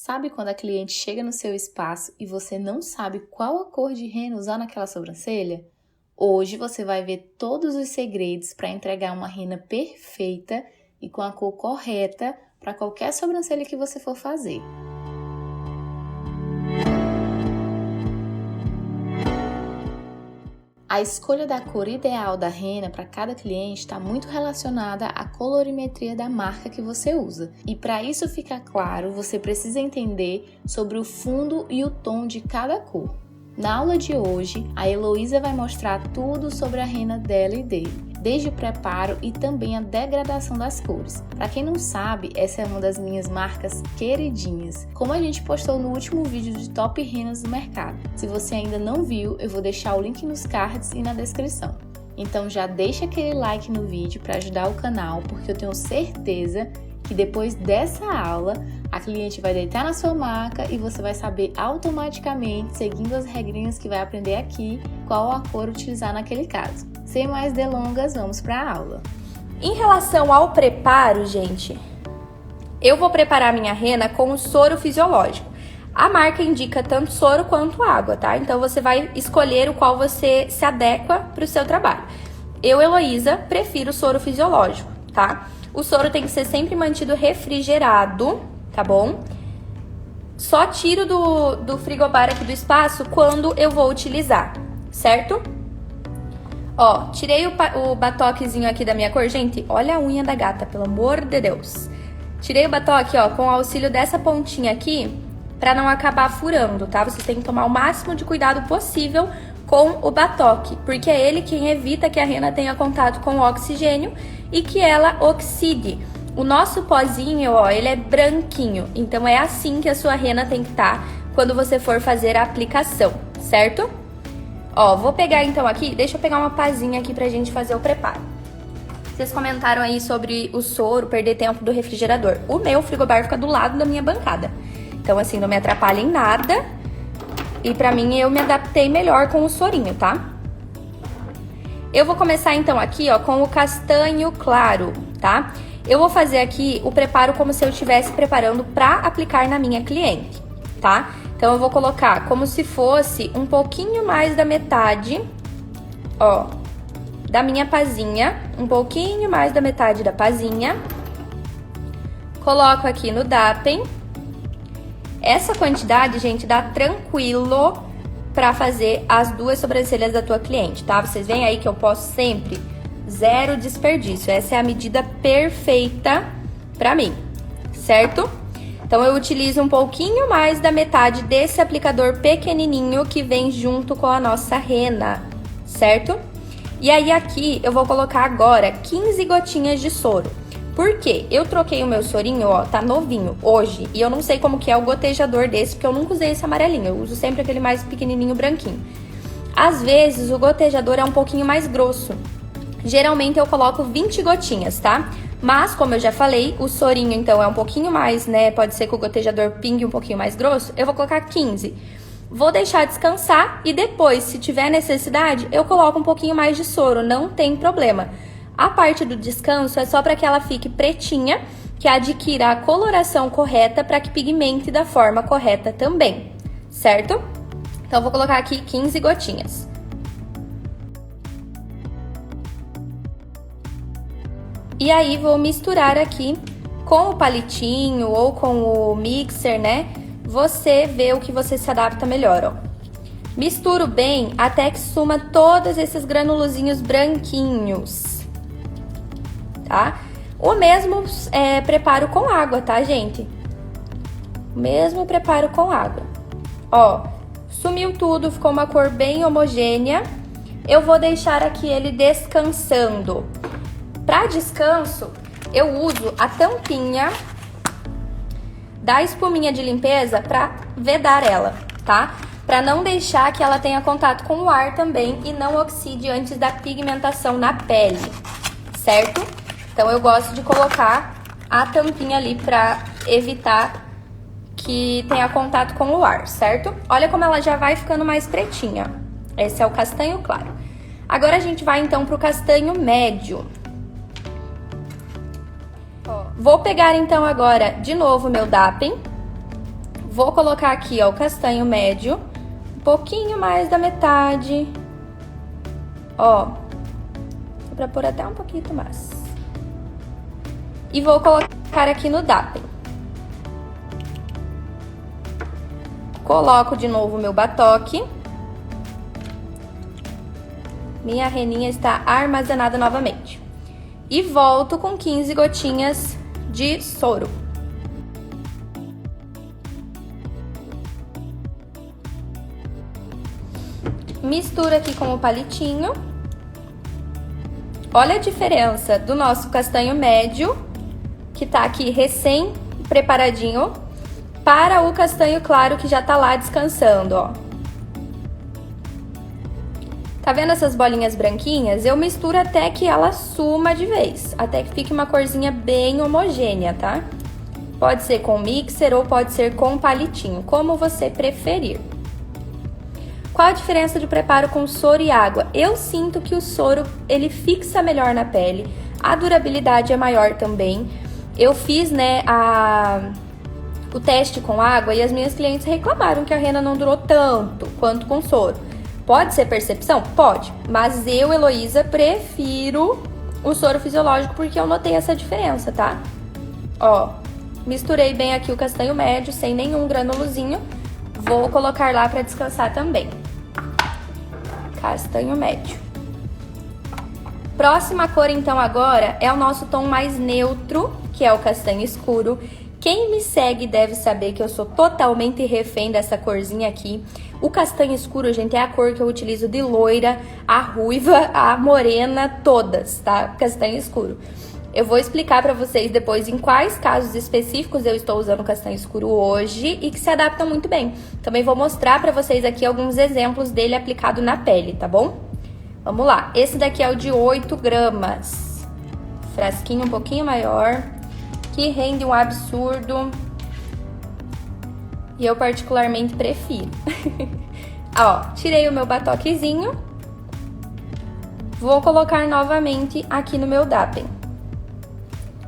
Sabe quando a cliente chega no seu espaço e você não sabe qual a cor de rena usar naquela sobrancelha? Hoje você vai ver todos os segredos para entregar uma rena perfeita e com a cor correta para qualquer sobrancelha que você for fazer. A escolha da cor ideal da rena para cada cliente está muito relacionada à colorimetria da marca que você usa. E para isso ficar claro, você precisa entender sobre o fundo e o tom de cada cor. Na aula de hoje, a Heloísa vai mostrar tudo sobre a rena dela e dele, desde o preparo e também a degradação das cores. Para quem não sabe, essa é uma das minhas marcas queridinhas, como a gente postou no último vídeo de top renas do mercado. Se você ainda não viu, eu vou deixar o link nos cards e na descrição. Então já deixa aquele like no vídeo para ajudar o canal, porque eu tenho certeza que depois dessa aula, a cliente vai deitar na sua maca e você vai saber automaticamente, seguindo as regrinhas que vai aprender aqui, qual a cor utilizar naquele caso. Sem mais delongas, vamos para a aula. Em relação ao preparo, gente, eu vou preparar minha rena com o soro fisiológico. A marca indica tanto soro quanto água, tá? Então você vai escolher o qual você se adequa para o seu trabalho. Eu, Heloísa, prefiro o soro fisiológico, tá? O soro tem que ser sempre mantido refrigerado, tá bom? Só tiro do frigobar aqui do espaço quando eu vou utilizar, certo? Ó, tirei o batoquezinho aqui da minha cor. Gente, olha a unha da gata, pelo amor de Deus. Tirei o batoque, ó, com o auxílio dessa pontinha aqui, pra não acabar furando, tá? Vocês têm que tomar o máximo de cuidado possível com o batoque, porque é ele quem evita que a rena tenha contato com o oxigênio e que ela oxide. O nosso pozinho, ó, ele é branquinho, então é assim que a sua rena tem que estar quando você for fazer a aplicação, certo? Ó, vou pegar então aqui, deixa eu pegar uma pazinha aqui pra gente fazer o preparo. Vocês comentaram aí sobre o soro, perder tempo do refrigerador. O meu frigobar fica do lado da minha bancada, então assim, não me atrapalha em nada. E pra mim, eu me adaptei melhor com o sorinho, tá? Eu vou começar então aqui, ó, com o castanho claro, tá? Eu vou fazer aqui o preparo como se eu estivesse preparando pra aplicar na minha cliente, tá? Então, eu vou colocar como se fosse um pouquinho mais da metade, ó, da minha pazinha. Um pouquinho mais da metade da pazinha. Coloco aqui no DAPEN. Essa quantidade, gente, dá tranquilo pra fazer as duas sobrancelhas da tua cliente, tá? Vocês veem aí que eu posto sempre zero desperdício. Essa é a medida perfeita pra mim, certo? Então, eu utilizo um pouquinho mais da metade desse aplicador pequenininho que vem junto com a nossa rena, certo? E aí, aqui, eu vou colocar agora 15 gotinhas de soro. Por quê? Eu troquei o meu sorinho, ó, tá novinho, hoje. E eu não sei como que é o gotejador desse, porque eu nunca usei esse amarelinho. Eu uso sempre aquele mais pequenininho, branquinho. Às vezes, o gotejador é um pouquinho mais grosso. Geralmente, eu coloco 20 gotinhas, tá? Mas, como eu já falei, o sorinho, então, é um pouquinho mais, né? Pode ser que o gotejador pingue um pouquinho mais grosso. Eu vou colocar 15. Vou deixar descansar e depois, se tiver necessidade, eu coloco um pouquinho mais de soro. Não tem problema. A parte do descanso é só para que ela fique pretinha, que adquira a coloração correta para que pigmente da forma correta também, certo? Então, vou colocar aqui 15 gotinhas. E aí, vou misturar aqui com o palitinho ou com o mixer, né? Você vê o que você se adapta melhor, ó. Misturo bem até que suma todos esses granulozinhos branquinhos. Tá? O mesmo preparo com água, tá, gente? O mesmo preparo com água. Ó, sumiu tudo, ficou uma cor bem homogênea. Eu vou deixar aqui ele descansando. Para descanso, eu uso a tampinha da espuminha de limpeza para vedar ela, tá? Para não deixar que ela tenha contato com o ar também e não oxide antes da pigmentação na pele, certo? Então, eu gosto de colocar a tampinha ali pra evitar que tenha contato com o ar, certo? Olha como ela já vai ficando mais pretinha. Esse é o castanho claro. Agora, a gente vai, então, pro castanho médio. Vou pegar, então, agora, de novo, meu DAPEN. Vou colocar aqui, ó, o castanho médio, um pouquinho mais da metade. Ó, dá pra pôr até um pouquinho mais. E vou colocar aqui no dappen. Coloco de novo o meu batoque. Minha reninha está armazenada novamente. E volto com 15 gotinhas de soro. Misturo aqui com o palitinho. Olha a diferença do nosso castanho médio, que tá aqui recém preparadinho, para o castanho claro que já tá lá descansando, ó. Tá vendo essas bolinhas branquinhas? Eu misturo até que ela suma de vez, até que fique uma corzinha bem homogênea, tá? Pode ser com mixer ou pode ser com palitinho, como você preferir. Qual a diferença de preparo com soro e água? Eu sinto que o soro, ele fixa melhor na pele, a durabilidade é maior também. Eu fiz, né, o teste com água e as minhas clientes reclamaram que a rena não durou tanto quanto com soro. Pode ser percepção? Pode, mas eu, Heloísa, prefiro o soro fisiológico porque eu notei essa diferença, tá? Ó, misturei bem aqui o castanho médio, sem nenhum granulozinho. Vou colocar lá para descansar também. Castanho médio. Próxima cor, então, agora é o nosso tom mais neutro, que é o castanho escuro. Quem me segue deve saber que eu sou totalmente refém dessa corzinha aqui. O castanho escuro, gente, é a cor que eu utilizo de loira, a ruiva, a morena, todas, tá? Castanho escuro. Eu vou explicar pra vocês depois em quais casos específicos eu estou usando castanho escuro hoje e que se adaptam muito bem. Também vou mostrar pra vocês aqui alguns exemplos dele aplicado na pele, tá bom? Vamos lá. Esse daqui é o de 8 gramas. Frasquinho um pouquinho maior, que rende um absurdo. E eu particularmente prefiro. Ó, tirei o meu batoquezinho. Vou colocar novamente aqui no meu dappen.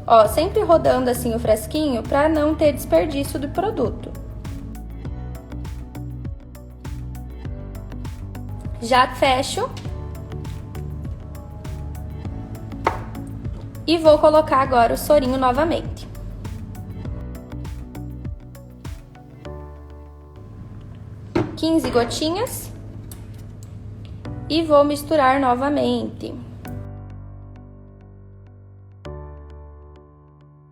Ó, sempre rodando assim o frasquinho para não ter desperdício do produto. Já fecho. E vou colocar agora o sorinho novamente. Quinze gotinhas. E vou misturar novamente.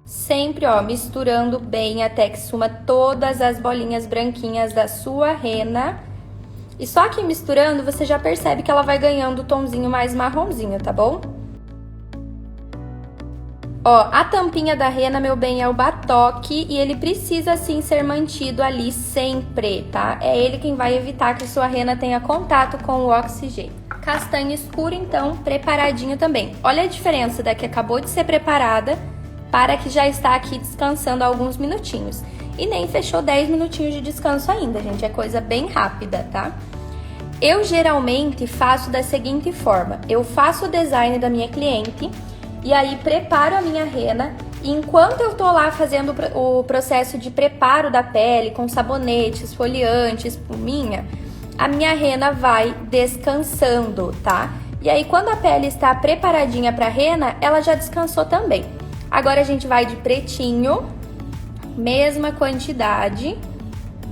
Sempre, ó, misturando bem até que suma todas as bolinhas branquinhas da sua rena. E só que misturando, você já percebe que ela vai ganhando o tomzinho mais marronzinho, tá bom? Ó, a tampinha da rena, meu bem, é o batoque e ele precisa, sim, ser mantido ali sempre, tá? É ele quem vai evitar que sua rena tenha contato com o oxigênio. Castanho escuro, então, preparadinho também. Olha a diferença da que acabou de ser preparada para que já está aqui descansando há alguns minutinhos. E nem fechou 10 minutinhos de descanso ainda, gente. É coisa bem rápida, tá? Eu geralmente faço da seguinte forma. Eu faço o design da minha cliente e aí preparo a minha rena. E enquanto eu tô lá fazendo o processo de preparo da pele com sabonete, esfoliante, espuminha, a minha rena vai descansando, tá? E aí quando a pele está preparadinha para rena, ela já descansou também. Agora a gente vai de pretinho, mesma quantidade.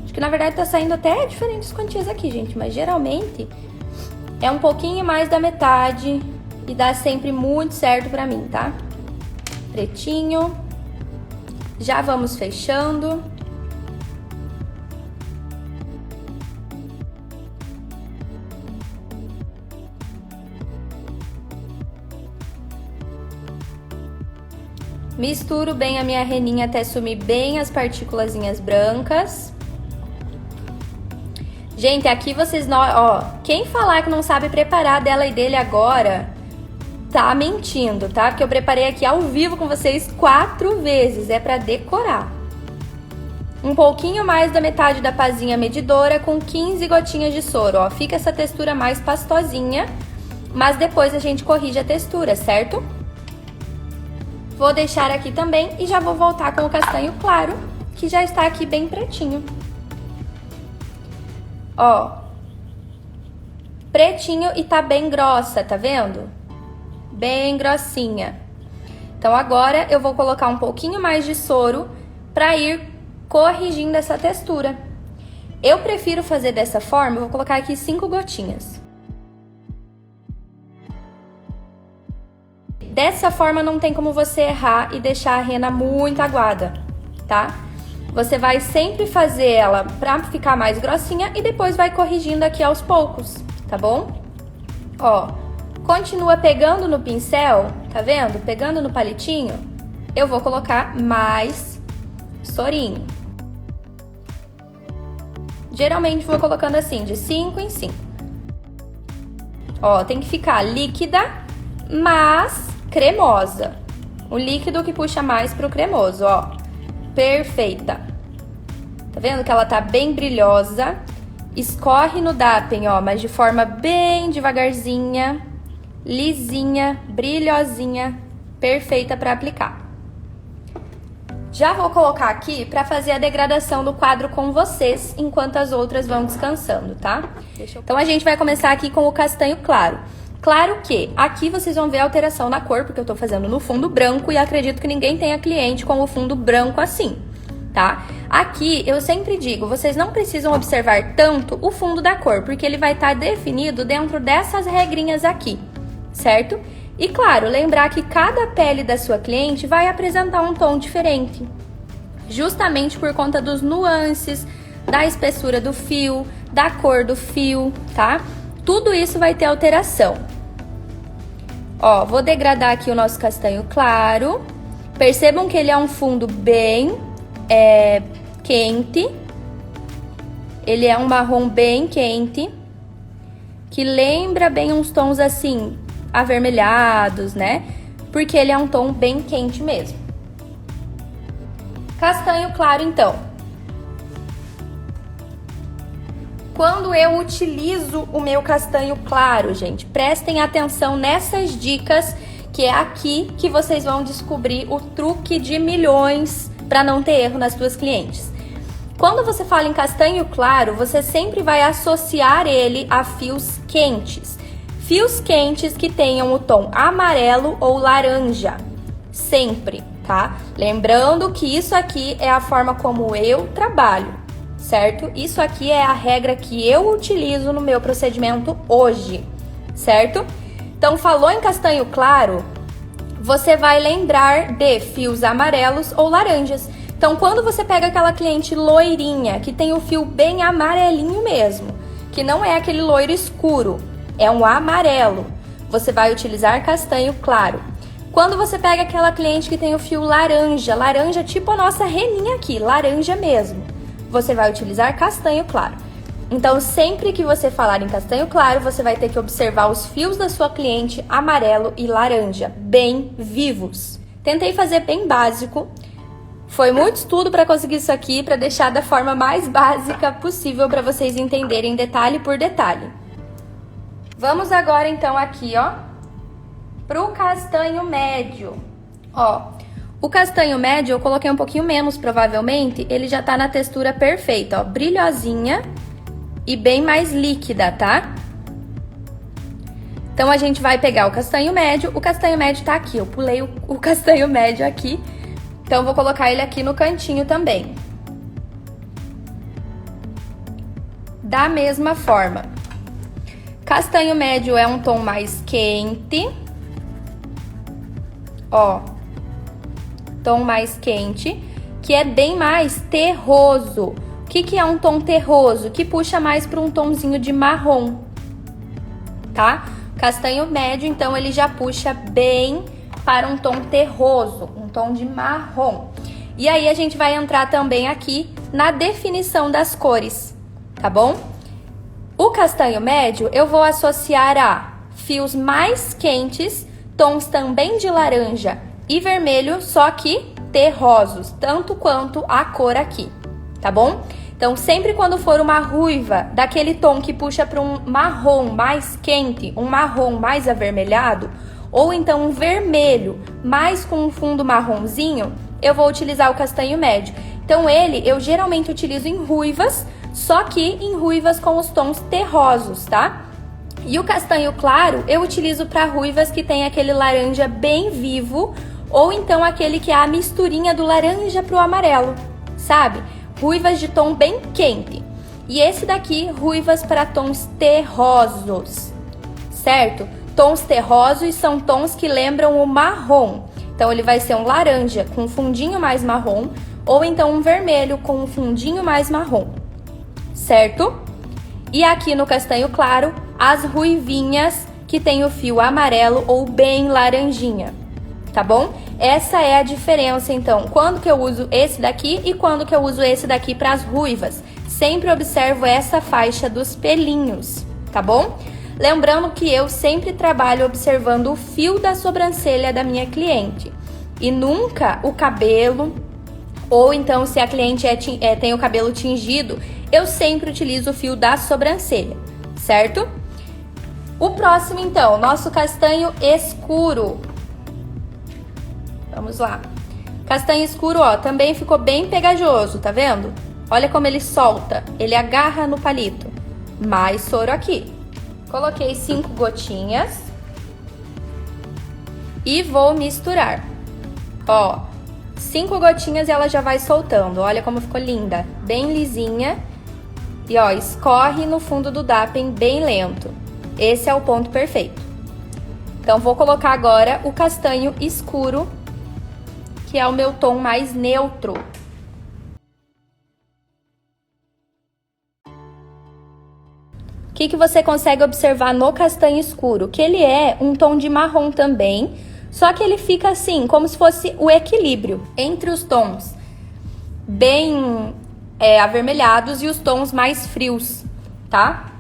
Acho que na verdade tá saindo até diferentes quantias aqui, gente, mas geralmente é um pouquinho mais da metade e dá sempre muito certo pra mim, tá? Pretinho. Já vamos fechando. Misturo bem a minha reninha até sumir bem as partículazinhas brancas. Gente, aqui vocês... Ó, quem falar que não sabe preparar dela e dele agora, tá mentindo, tá? Porque eu preparei aqui ao vivo com vocês 4 vezes. É pra decorar. Um pouquinho mais da metade da pazinha medidora com 15 gotinhas de soro, ó. Fica essa textura mais pastosinha, mas depois a gente corrige a textura, certo? Vou deixar aqui também e já vou voltar com o castanho claro, que já está aqui bem pretinho. Ó, pretinho e tá bem grossa, tá vendo? Bem grossinha. Então agora eu vou colocar um pouquinho mais de soro para ir corrigindo essa textura. Eu prefiro fazer dessa forma, eu vou colocar aqui 5 gotinhas. Dessa forma não tem como você errar e deixar a rena muito aguada, tá? Você vai sempre fazer ela pra ficar mais grossinha e depois vai corrigindo aqui aos poucos, tá bom? Ó, continua pegando no pincel, tá vendo? Pegando no palitinho, eu vou colocar mais sorinho. Geralmente vou colocando assim, de 5 em 5. Ó, tem que ficar líquida, mas cremosa. O líquido que puxa mais pro cremoso, ó. Perfeita. Tá vendo que ela tá bem brilhosa? Escorre no dappen, ó, mas de forma bem devagarzinha, lisinha, brilhosinha, perfeita para aplicar. Já vou colocar aqui para fazer a degradação do quadro com vocês, enquanto as outras vão descansando, tá? Então a gente vai começar aqui com o castanho claro. Claro que aqui vocês vão ver a alteração na cor, porque eu tô fazendo no fundo branco e acredito que ninguém tenha cliente com o fundo branco assim, tá? Aqui eu sempre digo, vocês não precisam observar tanto o fundo da cor, porque ele vai estar definido dentro dessas regrinhas aqui, certo? E claro, lembrar que cada pele da sua cliente vai apresentar um tom diferente, justamente por conta dos nuances, da espessura do fio, da cor do fio, tá? Tudo isso vai ter alteração. Ó, vou degradar aqui o nosso castanho claro. Percebam que ele é um fundo bem quente. Ele é um marrom bem quente, que lembra bem uns tons assim, avermelhados, né? Porque ele é um tom bem quente mesmo. Castanho claro, então. Quando eu utilizo o meu castanho claro, gente, prestem atenção nessas dicas, que é aqui que vocês vão descobrir o truque de milhões para não ter erro nas suas clientes. Quando você fala em castanho claro, você sempre vai associar ele a fios quentes. Fios quentes que tenham o tom amarelo ou laranja, sempre, tá? Lembrando que isso aqui é a forma como eu trabalho, certo? Isso aqui é a regra que eu utilizo no meu procedimento hoje, certo? Então, falou em castanho claro, você vai lembrar de fios amarelos ou laranjas. Então, quando você pega aquela cliente loirinha, que tem o fio bem amarelinho mesmo, que não é aquele loiro escuro, é um amarelo, você vai utilizar castanho claro. Quando você pega aquela cliente que tem o fio laranja, laranja tipo a nossa reninha aqui, laranja mesmo, você vai utilizar castanho claro. Então, sempre que você falar em castanho claro, você vai ter que observar os fios da sua cliente amarelo e laranja, bem vivos. Tentei fazer bem básico. Foi muito estudo para conseguir isso aqui, para deixar da forma mais básica possível para vocês entenderem detalhe por detalhe. Vamos agora então aqui, ó, pro castanho médio. Ó, o castanho médio eu coloquei um pouquinho menos, provavelmente, ele já tá na textura perfeita, ó, brilhosinha e bem mais líquida, tá? Então a gente vai pegar o castanho médio tá aqui, eu pulei o castanho médio aqui. Então, vou colocar ele aqui no cantinho também. Da mesma forma. Castanho médio é um tom mais quente. Ó. Tom mais quente, que é bem mais terroso. O que é um tom terroso? Que puxa mais para um tomzinho de marrom, tá? Castanho médio, então, ele já puxa bem para um tom terroso, um tom de marrom. E aí a gente vai entrar também aqui na definição das cores, tá bom? O castanho médio eu vou associar a fios mais quentes, tons também de laranja e vermelho, só que terrosos, tanto quanto a cor aqui, tá bom? Então, sempre quando for uma ruiva, daquele tom que puxa para um marrom mais quente, um marrom mais avermelhado, ou então um vermelho, mais com um fundo marronzinho, eu vou utilizar o castanho médio. Então, ele eu geralmente utilizo em ruivas, só que em ruivas com os tons terrosos, tá? E o castanho claro eu utilizo para ruivas que tem aquele laranja bem vivo, ou então aquele que é a misturinha do laranja pro amarelo, sabe? Ruivas de tom bem quente. E esse daqui, ruivas para tons terrosos, certo? Tons terrosos são tons que lembram o marrom. Então ele vai ser um laranja com um fundinho mais marrom, ou então um vermelho com um fundinho mais marrom, certo? E aqui no castanho claro, as ruivinhas que tem o fio amarelo ou bem laranjinha, tá bom? Essa é a diferença, então, quando que eu uso esse daqui e quando que eu uso esse daqui para as ruivas. Sempre observo essa faixa dos pelinhos, tá bom? Lembrando que eu sempre trabalho observando o fio da sobrancelha da minha cliente e nunca o cabelo, ou então se a cliente tem o cabelo tingido, eu sempre utilizo o fio da sobrancelha, certo? O próximo, então, nosso castanho escuro. Vamos lá. Castanho escuro, ó, também ficou bem pegajoso, tá vendo? Olha como ele solta, ele agarra no palito. Mais soro aqui. Coloquei 5 gotinhas. E vou misturar. Ó, 5 gotinhas e ela já vai soltando. Olha como ficou linda, bem lisinha. E ó, escorre no fundo do dappen bem lento. Esse é o ponto perfeito. Então vou colocar agora o castanho escuro, que é o meu tom mais neutro. O que você consegue observar no castanho escuro? Que ele é um tom de marrom também, só que ele fica assim, como se fosse o equilíbrio entre os tons bem avermelhados e os tons mais frios, tá?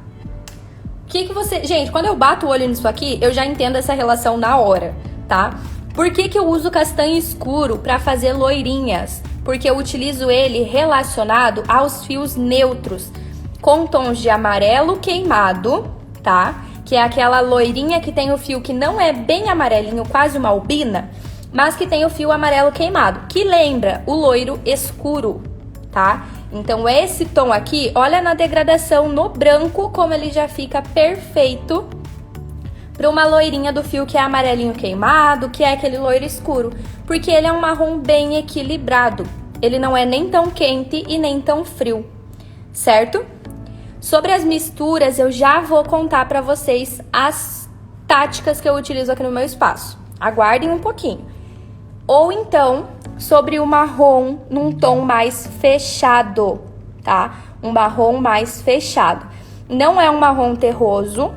Gente, quando eu bato o olho nisso aqui, eu já entendo essa relação na hora, tá? Por que eu uso castanho escuro para fazer loirinhas? Porque eu utilizo ele relacionado aos fios neutros, com tons de amarelo queimado, tá? Que é aquela loirinha que tem o fio que não é bem amarelinho, quase uma albina, mas que tem o fio amarelo queimado, que lembra o loiro escuro, tá? Então esse tom aqui, olha na degradação no branco como ele já fica perfeito para uma loirinha do fio que é amarelinho queimado, que é aquele loiro escuro, porque ele é um marrom bem equilibrado. Ele não é nem tão quente e nem tão frio, certo? Sobre as misturas, eu já vou contar para vocês as táticas que eu utilizo aqui no meu espaço. Aguardem um pouquinho. Ou então, sobre o marrom num tom mais fechado, tá? Um marrom mais fechado. Não é um marrom terroso,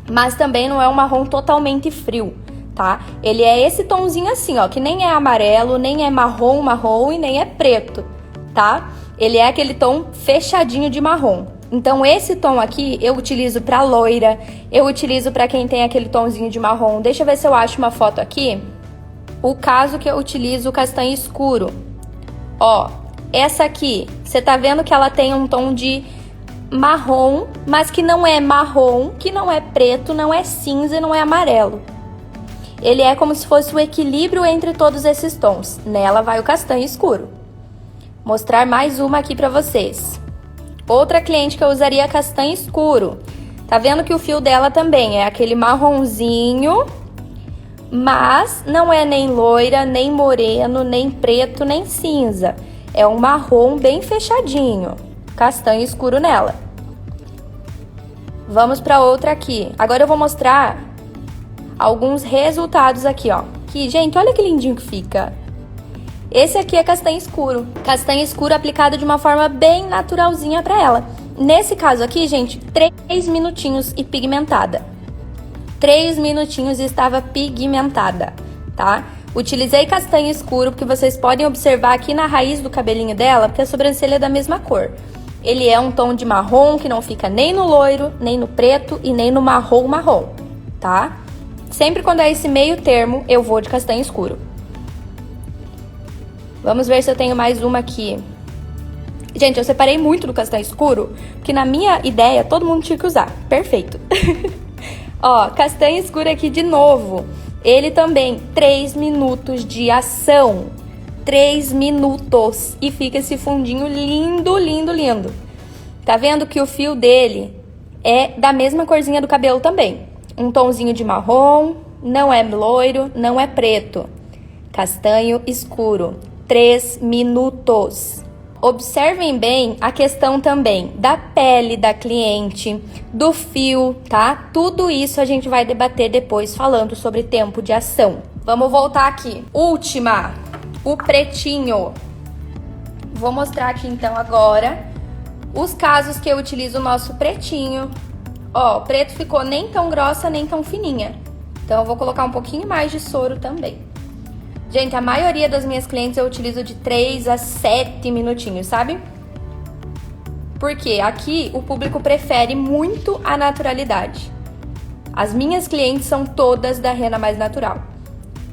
mas também não é um marrom totalmente frio, tá? Ele é esse tomzinho assim, ó, que nem é amarelo, nem é marrom e nem é preto, tá? Ele é aquele tom fechadinho de marrom. Então esse tom aqui eu utilizo pra loira, eu utilizo pra quem tem aquele tomzinho de marrom. Deixa eu ver se eu acho uma foto aqui. O caso que eu utilizo o castanho escuro. Ó, essa aqui, você tá vendo que ela tem um tom de marrom, mas que não é marrom, que não é preto, não é cinza e não é amarelo. Ele é como se fosse o equilíbrio entre todos esses tons. Nela vai o castanho escuro. Mostrar mais uma aqui pra vocês. Outra cliente que eu usaria castanho escuro. Tá vendo que o fio dela também é aquele marronzinho, mas não é nem loira, nem moreno, nem preto, nem cinza. É um marrom bem fechadinho. Castanho escuro nela. Vamos para outra aqui. Agora eu vou mostrar alguns resultados aqui, ó. Que, gente, olha que lindinho que fica. Esse aqui é castanho escuro. Castanho escuro aplicado de uma forma bem naturalzinha para ela. Nesse caso aqui, gente, 3 minutinhos e pigmentada. 3 minutinhos e estava pigmentada, tá? Utilizei castanho escuro porque vocês podem observar aqui na raiz do cabelinho dela, porque a sobrancelha é da mesma cor. Ele é um tom de marrom que não fica nem no loiro, nem no preto e nem no marrom, tá? Sempre quando é esse meio termo, eu vou de castanho escuro. Vamos ver se eu tenho mais uma aqui. Gente, eu separei muito do castanho escuro, porque na minha ideia todo mundo tinha que usar. Perfeito. Ó, castanho escuro aqui de novo. Ele também, 3 minutos de ação. 3 minutos. E fica esse fundinho lindo, lindo, lindo. Tá vendo que o fio dele é da mesma corzinha do cabelo também. Um tonzinho de marrom, não é loiro, não é preto. Castanho escuro. 3 minutos. Observem bem a questão também da pele da cliente, do fio, tá? Tudo isso a gente vai debater depois falando sobre tempo de ação. Vamos voltar aqui. Última, o pretinho. Vou mostrar aqui então agora os casos que eu utilizo o nosso pretinho. Ó, o preto ficou nem tão grossa, nem tão fininha. Então eu vou colocar um pouquinho mais de soro também. Gente, a maioria das minhas clientes eu utilizo de 3 a 7 minutinhos, sabe? Porque aqui o público prefere muito a naturalidade. As minhas clientes são todas da Rena Mais Natural.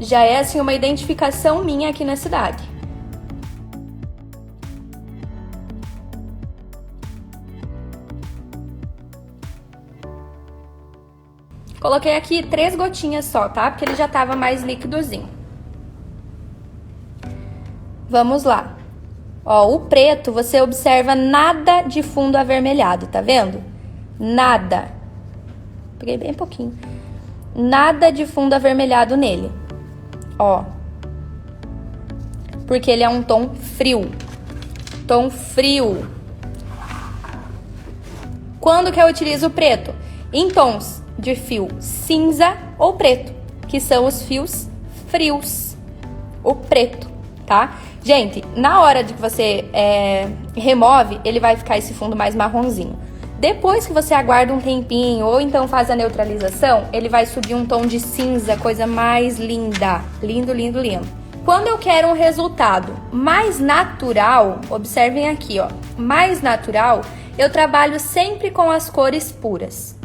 Já é assim uma identificação minha aqui na cidade. Coloquei aqui 3 gotinhas só, tá? Porque ele já tava mais líquidozinho. Vamos lá. Ó, o preto, você observa nada de fundo avermelhado, tá vendo? Nada. Peguei bem pouquinho. Nada de fundo avermelhado nele. Ó. Porque ele é um tom frio. Tom frio. Quando que eu utilizo o preto? Em tons de fio cinza ou preto, que são os fios frios. O preto, tá? Gente, na hora de que você remove, ele vai ficar esse fundo mais marronzinho. Depois que você aguarda um tempinho ou então faz a neutralização, ele vai subir um tom de cinza, coisa mais linda. Lindo, lindo, lindo. Quando eu quero um resultado mais natural, observem aqui, ó. Mais natural, eu trabalho sempre com as cores puras,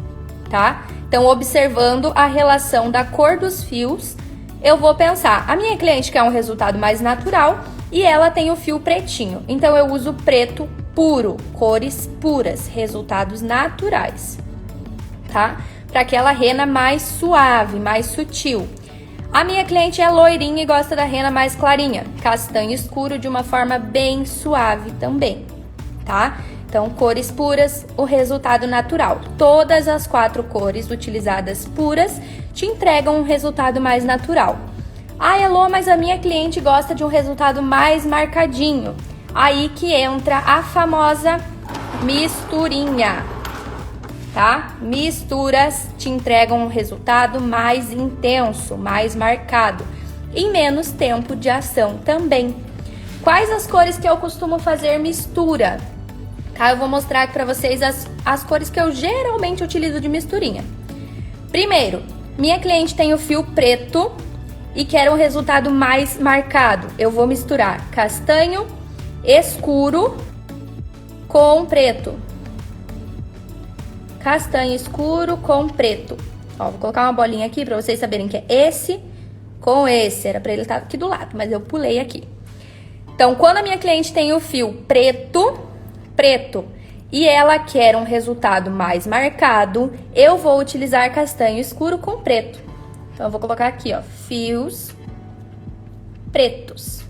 tá? Então, observando a relação da cor dos fios, eu vou pensar, a minha cliente quer um resultado mais natural e ela tem o fio pretinho. Então, eu uso preto puro, cores puras, resultados naturais, tá? Para aquela rena mais suave, mais sutil. A minha cliente é loirinha e gosta da rena mais clarinha, castanho escuro de uma forma bem suave também, tá? Então, cores puras, o resultado natural. Todas as 4 cores utilizadas puras te entregam um resultado mais natural. Ah, Elô, mas a minha cliente gosta de um resultado mais marcadinho. Aí que entra a famosa misturinha, tá? Misturas te entregam um resultado mais intenso, mais marcado, em menos tempo de ação também. Quais as cores que eu costumo fazer mistura? Tá, eu vou mostrar aqui pra vocês as cores que eu geralmente utilizo de misturinha. Primeiro, minha cliente tem o fio preto e quer um resultado mais marcado. Eu vou misturar castanho escuro com preto. Castanho escuro com preto. Ó, vou colocar uma bolinha aqui pra vocês saberem que é esse com esse. Era pra ele estar aqui do lado, mas eu pulei aqui. Então, quando a minha cliente tem o fio preto e ela quer um resultado mais marcado, eu vou utilizar castanho escuro com preto. Então, eu vou colocar aqui, ó, fios pretos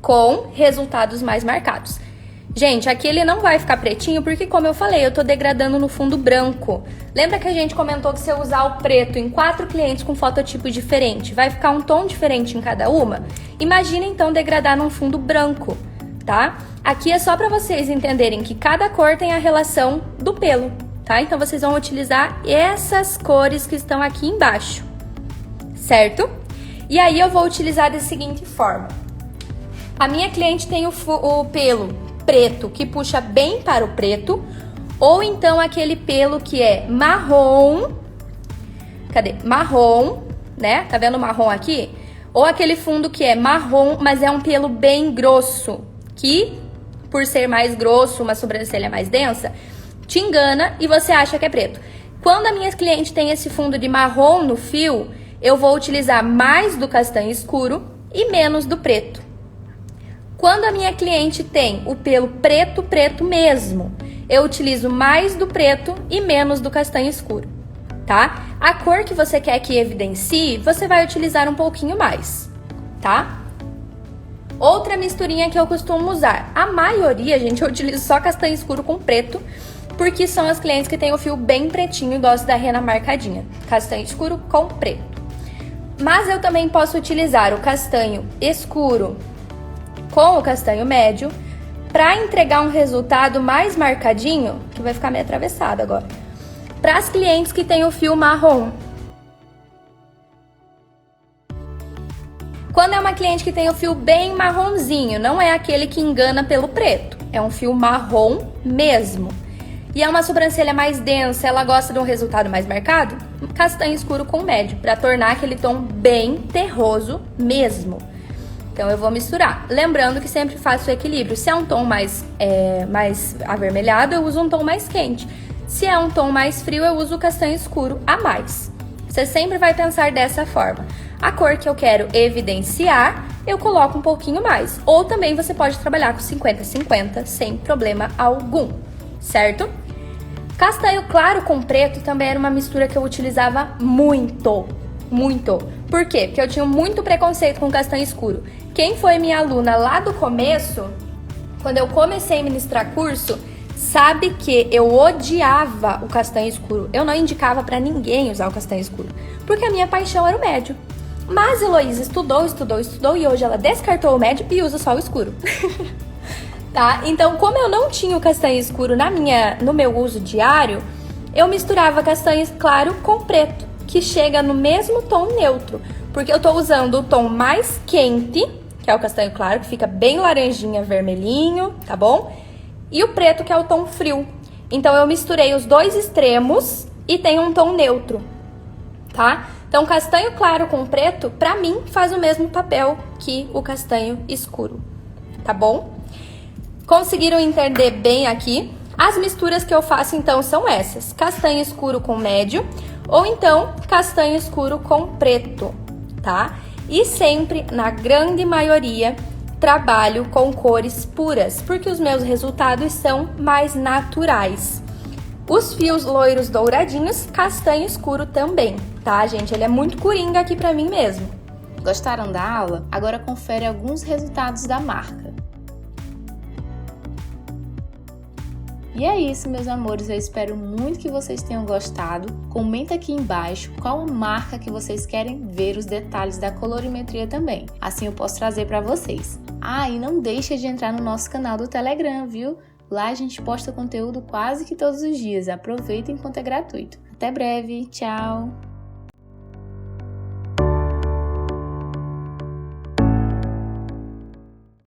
com resultados mais marcados. Gente, aqui ele não vai ficar pretinho porque, como eu falei, eu tô degradando no fundo branco. Lembra que a gente comentou que se eu usar o preto em 4 clientes com fototipo diferente, vai ficar um tom diferente em cada uma? Imagina, então, degradar num fundo branco, tá? Aqui é só para vocês entenderem que cada cor tem a relação do pelo, tá? Então, vocês vão utilizar essas cores que estão aqui embaixo, certo? E aí, eu vou utilizar da seguinte forma. A minha cliente tem o pelo preto, que puxa bem para o preto, ou então aquele pelo que é marrom, cadê? Marrom, né? Tá vendo o marrom aqui? Ou aquele fundo que é marrom, mas é um pelo bem grosso, que, por ser mais grosso, uma sobrancelha mais densa, te engana e você acha que é preto. Quando a minha cliente tem esse fundo de marrom no fio, eu vou utilizar mais do castanho escuro e menos do preto. Quando a minha cliente tem o pelo preto mesmo, eu utilizo mais do preto e menos do castanho escuro, tá? A cor que você quer que evidencie, você vai utilizar um pouquinho mais, tá? Outra misturinha que eu costumo usar. A maioria, gente, eu utilizo só castanho escuro com preto, porque são as clientes que têm o fio bem pretinho e gostam da rena marcadinha. Castanho escuro com preto. Mas eu também posso utilizar o castanho escuro com o castanho médio para entregar um resultado mais marcadinho, que vai ficar meio atravessado agora, para as clientes que têm o fio marrom. Quando é uma cliente que tem o fio bem marronzinho, não é aquele que engana pelo preto, é um fio marrom mesmo. E é uma sobrancelha mais densa, ela gosta de um resultado mais marcado, castanho escuro com médio, para tornar aquele tom bem terroso mesmo. Então eu vou misturar. Lembrando que sempre faço o equilíbrio. Se é um tom mais avermelhado, eu uso um tom mais quente. Se é um tom mais frio, eu uso o castanho escuro a mais. Você sempre vai pensar dessa forma. A cor que eu quero evidenciar, eu coloco um pouquinho mais. Ou também você pode trabalhar com 50-50 sem problema algum, certo? Castanho claro com preto também era uma mistura que eu utilizava muito. Por quê? Porque eu tinha muito preconceito com castanho escuro. Quem foi minha aluna lá do começo, quando eu comecei a ministrar curso, sabe que eu odiava o castanho escuro. Eu não indicava pra ninguém usar o castanho escuro, porque a minha paixão era o médio. Mas Heloísa estudou e hoje ela descartou o médio e usa só o escuro. Tá? Então, como eu não tinha o castanho escuro no meu uso diário, eu misturava castanho claro com preto, que chega no mesmo tom neutro, porque eu tô usando o tom mais quente, que é o castanho claro, que fica bem laranjinha, vermelhinho, tá bom? E o preto, que é o tom frio. Então, eu misturei os dois extremos e tem um tom neutro, tá? Então, castanho claro com preto, pra mim, faz o mesmo papel que o castanho escuro, tá bom? Conseguiram entender bem aqui? As misturas que eu faço, então, são essas. Castanho escuro com médio, ou então, castanho escuro com preto, tá? E sempre, na grande maioria, trabalho com cores puras, porque os meus resultados são mais naturais. Os fios loiros douradinhos, castanho escuro também, tá, gente? Ele é muito coringa aqui pra mim mesmo. Gostaram da aula? Agora confere alguns resultados da marca. E é isso, meus amores, eu espero muito que vocês tenham gostado. Comenta aqui embaixo qual a marca que vocês querem ver os detalhes da colorimetria também. Assim eu posso trazer para vocês. Ah, e não deixa de entrar no nosso canal do Telegram, viu? Lá a gente posta conteúdo quase que todos os dias. Aproveita enquanto é gratuito. Até breve, tchau!